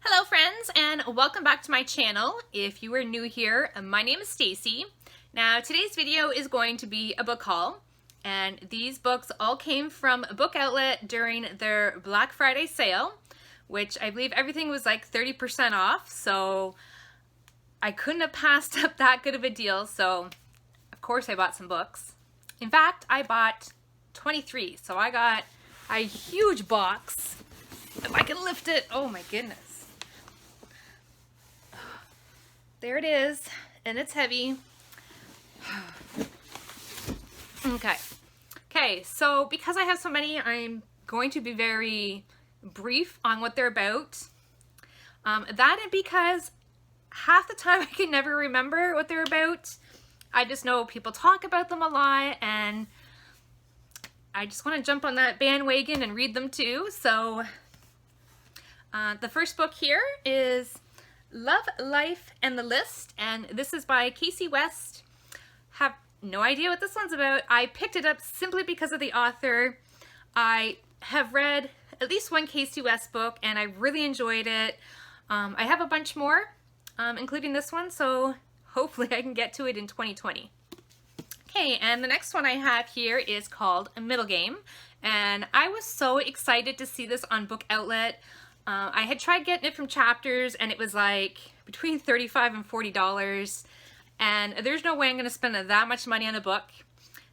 Hello friends, and welcome back to my channel. If you are new here, my name is Stacy. Now today's video is going to be a book haul, and these books all came from a book outlet during their Black Friday sale, which I believe everything was like 30% off, so I couldn't have passed up that good of a deal, so of course I bought some books. In fact, I bought 23, so I got a huge box. If I can lift it, oh my goodness. There it is, and it's heavy. Okay, so because I have so many, I'm going to be very brief on what they're about. That and because half the time I can never remember what they're about. I just know people talk about them a lot, and I just want to jump on that bandwagon and read them too. So the first book here is Love, Life, and the List, and this is by Kasie West. Have no idea what this one's about. I picked it up simply because of the author. I have read at least one Kasie West book, and I really enjoyed it. I have a bunch more, including this one, so hopefully I can get to it in 2020. Okay, and the next one I have here is called A Middle Game, and I was so excited to see this on Book Outlet. I had tried getting it from Chapters, and it was like between $35 and $40, and there's no way I'm going to spend that much money on a book.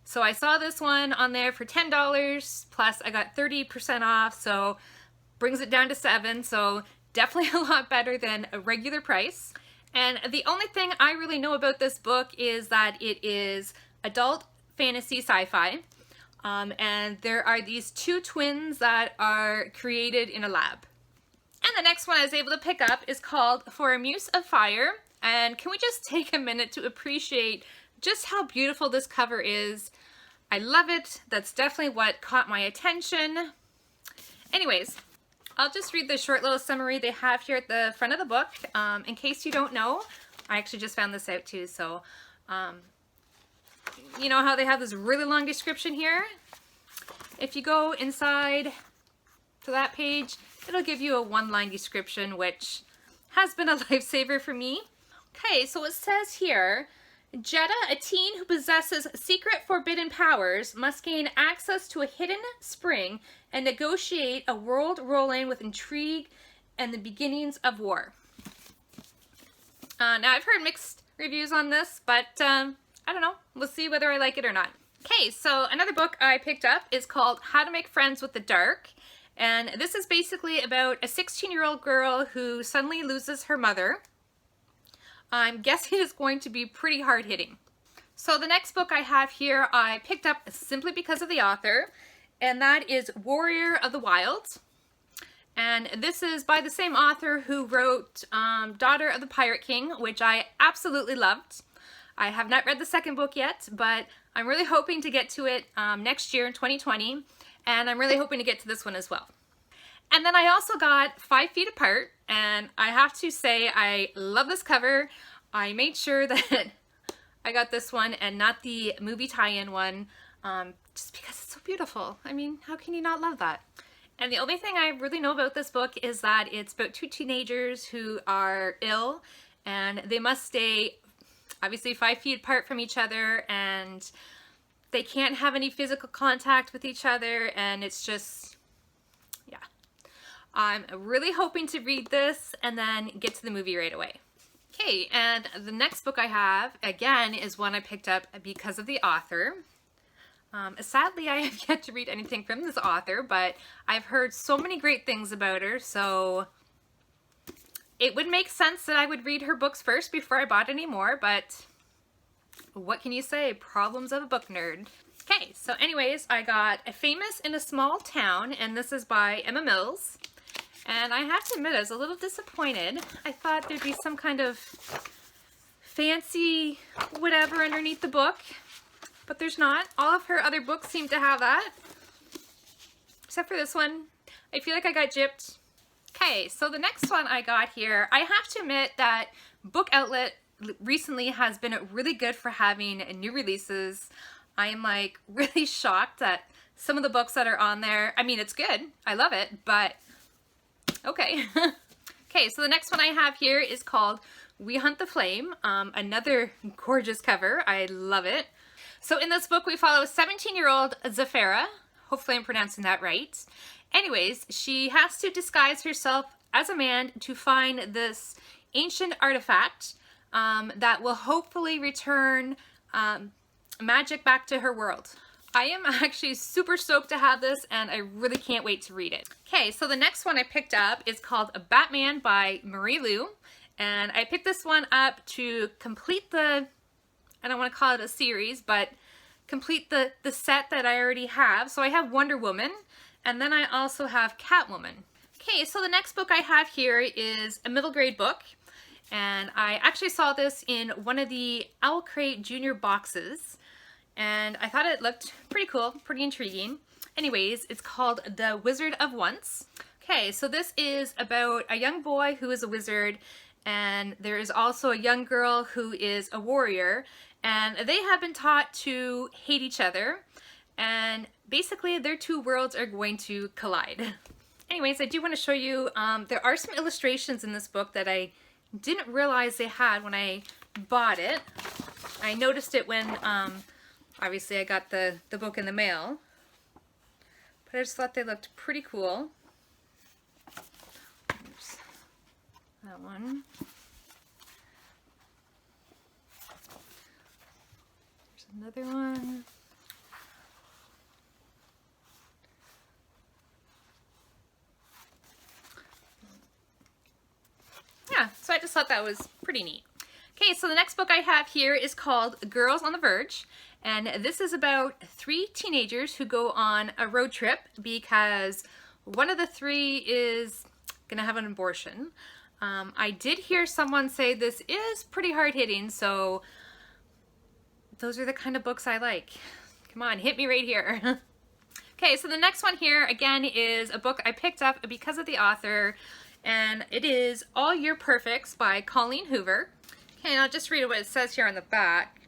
So I saw this one on there for $10, plus I got 30% off, so brings it down to $7, so definitely a lot better than a regular price. And the only thing I really know about this book is that it is adult fantasy sci-fi, and there are these two twins that are created in a lab. And the next one I was able to pick up is called For a Muse of Fire. And can we just take a minute to appreciate just how beautiful this cover is? I love it. That's definitely what caught my attention. Anyways, I'll just read the short little summary they have here at the front of the book. In case you don't know, I actually just found this out too. So, you know how they have this really long description here? If you go inside to that page, it'll give you a one-line description, which has been a lifesaver for me. Okay, so it says here, Jetta, a teen who possesses secret forbidden powers, must gain access to a hidden spring and negotiate a world rolling with intrigue and the beginnings of war. Now, I've heard mixed reviews on this, but I don't know. We'll see whether I like it or not. Okay, so another book I picked up is called How to Make Friends with the Dark. And this is basically about a 16-year-old girl who suddenly loses her mother. I'm guessing it's going to be pretty hard-hitting. So the next book I have here I picked up simply because of the author, and that is Warrior of the Wilds. And this is by the same author who wrote Daughter of the Pirate King, which I absolutely loved. I have not read the second book yet, but I'm really hoping to get to it next year in 2020. And I'm really hoping to get to this one as well. And then I also got 5 Feet Apart, and I have to say I love this cover. I made sure that I got this one and not the movie tie-in one, just because it's so beautiful. I mean, how can you not love that? And the only thing I really know about this book is that it's about 2 teenagers who are ill, and they must stay obviously 5 feet apart from each other, and they can't have any physical contact with each other, and it's just, yeah. I'm really hoping to read this and then get to the movie right away. Okay, and the next book I have, again, is one I picked up because of the author. Sadly, I have yet to read anything from this author, but I've heard so many great things about her, so it would make sense that I would read her books first before I bought any more, but what can you say? Problems of a book nerd. Okay, so anyways, I got A Famous in a Small Town, and this is by Emma Mills. And I have to admit, I was a little disappointed. I thought there'd be some kind of fancy whatever underneath the book, but there's not. All of her other books seem to have that, except for this one. I feel like I got gypped. Okay, so the next one I got here, I have to admit that Book Outlet recently has been really good for having new releases. I am like really shocked at some of the books that are on there. I mean, it's good. I love it, but okay. Okay, Okay, so the next one I have here is called We Hunt the Flame. Another gorgeous cover. I love it. So in this book, we follow 17-year-old Zafira. Hopefully I'm pronouncing that right. Anyways, she has to disguise herself as a man to find this ancient artifact that will hopefully return magic back to her world. I am actually super stoked to have this, and I really can't wait to read it. Okay, so the next one I picked up is called Batman by Marie Lu, and I picked this one up to complete the, I don't want to call it a series, but complete the set that I already have. So I have Wonder Woman, and then I also have Catwoman. Okay, so the next book I have here is a middle grade book, and I actually saw this in one of the Owl Crate Junior boxes, and I thought it looked pretty cool, pretty intriguing. Anyways, it's called The Wizard of Once. Okay, so this is about a young boy who is a wizard, and there is also a young girl who is a warrior, and they have been taught to hate each other, and basically their two worlds are going to collide. Anyways, I do want to show you, there are some illustrations in this book that I didn't realize they had when I bought it. I noticed it when, obviously I got the book in the mail, but I just thought they looked pretty cool. Oops. That one. There's another one. Yeah, so I just thought that was pretty neat. Okay, so the next book I have here is called Girls on the Verge, and this is about 3 teenagers who go on a road trip because one of the 3 is gonna have an abortion. I did hear someone say this is pretty hard-hitting, so those are the kind of books I like. Come on, hit me right here. Okay, so the next one here, again, is a book I picked up because of the author, and it is All Your Perfects by Colleen Hoover. Okay, and I'll just read what it says here on the back.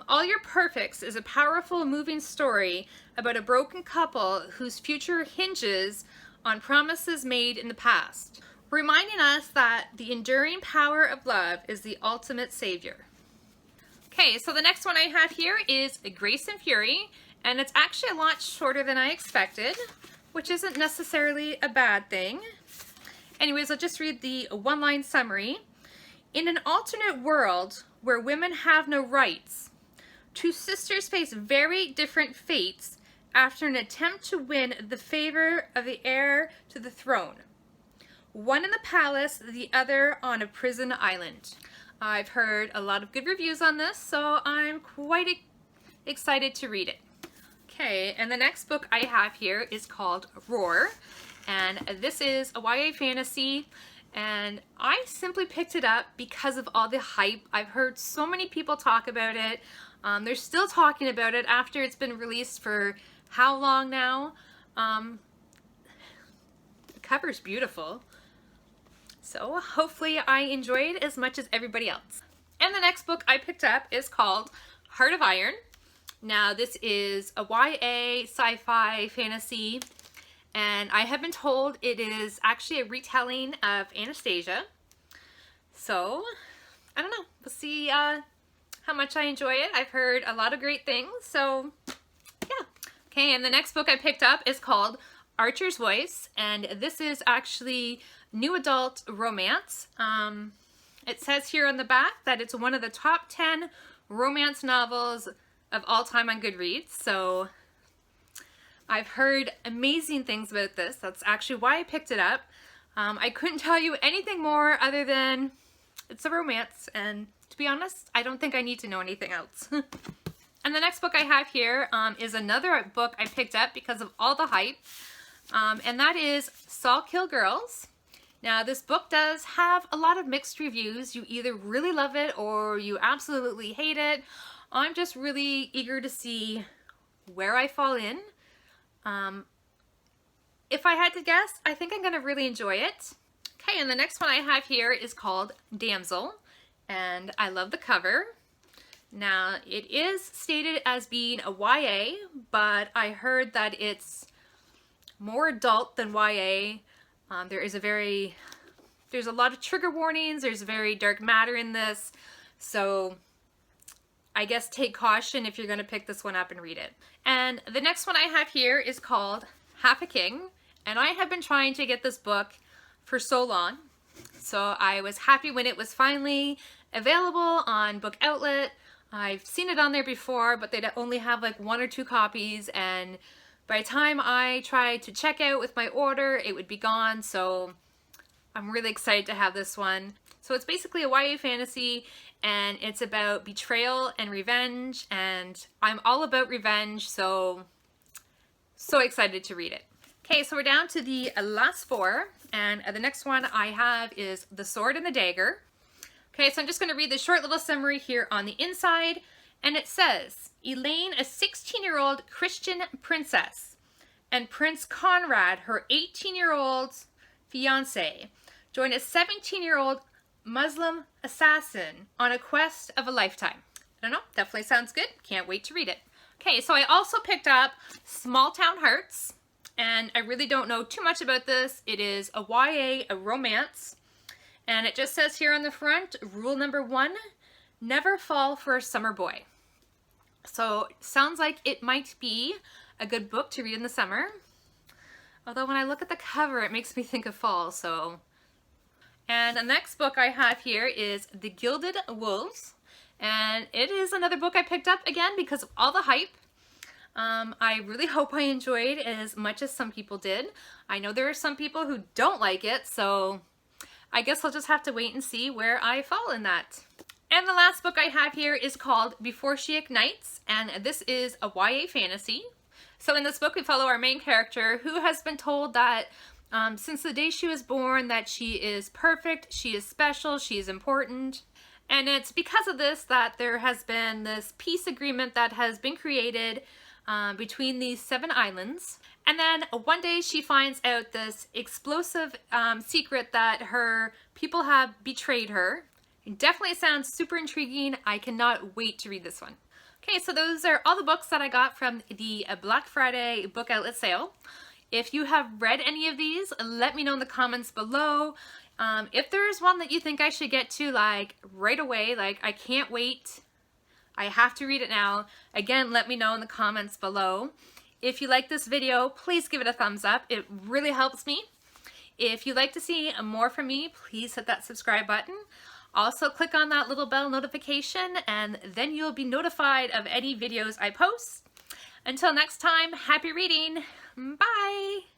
All Your Perfects is a powerful, moving story about a broken couple whose future hinges on promises made in the past, reminding us that the enduring power of love is the ultimate savior. Okay, so the next one I have here is Grace and Fury, and it's actually a lot shorter than I expected, which isn't necessarily a bad thing. Anyways, I'll just read the one-line summary. In an alternate world where women have no rights, 2 sisters face very different fates after an attempt to win the favor of the heir to the throne. One in the palace, the other on a prison island. I've heard a lot of good reviews on this, so I'm quite excited to read it. Okay, and the next book I have here is called Roar, and this is a YA fantasy, and I simply picked it up because of all the hype. I've heard so many people talk about it. They're still talking about it after it's been released for how long now? The cover's beautiful. So hopefully I enjoy it as much as everybody else. And the next book I picked up is called Heart of Iron. Now this is a YA sci-fi fantasy, and I have been told it is actually a retelling of Anastasia. So, I don't know. We'll see how much I enjoy it. I've heard a lot of great things, so yeah. Okay, and the next book I picked up is called Archer's Voice, and this is actually new adult romance. It says here on the back that it's one of the top 10 romance novels of all time on Goodreads, so I've heard amazing things about this. That's actually why I picked it up. I couldn't tell you anything more other than it's a romance, and to be honest, I don't think I need to know anything else. And the next book I have here is another book I picked up because of all the hype, and that is Saul Kill Girls. Now this book does have a lot of mixed reviews. You either really love it or you absolutely hate it. I'm just really eager to see where I fall in. If I had to guess, I think I'm going to really enjoy it. Okay, and the next one I have here is called Damsel, and I love the cover. Now, it is stated as being a YA, but I heard that it's more adult than YA. There is a very There's a lot of trigger warnings. There's very dark matter in this. So I guess take caution if you're going to pick this one up and read it. And the next one I have here is called Half a King. And I have been trying to get this book for so long. So I was happy when it was finally available on Book Outlet. I've seen it on there before, but they'd only have like 1 or 2 copies. And by the time I tried to check out with my order, it would be gone. So I'm really excited to have this one. So it's basically a YA fantasy, and it's about betrayal and revenge, and I'm all about revenge, so excited to read it. Okay, so we're down to the last 4, and the next one I have is The Sword and the Dagger. Okay, so I'm just going to read the short little summary here on the inside, and it says, Elaine, a 16-year-old Christian princess, and Prince Conrad, her 18-year-old fiancé, join a 17-year-old Muslim assassin on a quest of a lifetime. I don't know, definitely sounds good. Can't wait to read it. Okay, so I also picked up Small Town Hearts, and I really don't know too much about this. It is a YA, a romance, and it just says here on the front, rule number 1, never fall for a summer boy. So sounds like it might be a good book to read in the summer. Although when I look at the cover, it makes me think of fall, so. And the next book I have here is The Gilded Wolves. And it is another book I picked up again because of all the hype. I really hope I enjoyed it as much as some people did. I know there are some people who don't like it, so I guess I'll just have to wait and see where I fall in that. And the last book I have here is called Before She Ignites, and this is a YA fantasy. So in this book we follow our main character who has been told that since the day she was born that she is perfect, she is special, she is important. And it's because of this that there has been this peace agreement that has been created between these 7 islands. And then one day she finds out this explosive secret that her people have betrayed her. It definitely sounds super intriguing. I cannot wait to read this one. Okay, so those are all the books that I got from the Black Friday book outlet sale. If you have read any of these, let me know in the comments below. If there's one that you think I should get to like right away, like I can't wait, I have to read it now, again, let me know in the comments below. If you like this video, please give it a thumbs up. It really helps me. If you'd like to see more from me, please hit that subscribe button. Also click on that little bell notification and then you'll be notified of any videos I post. Until next time, happy reading. Bye!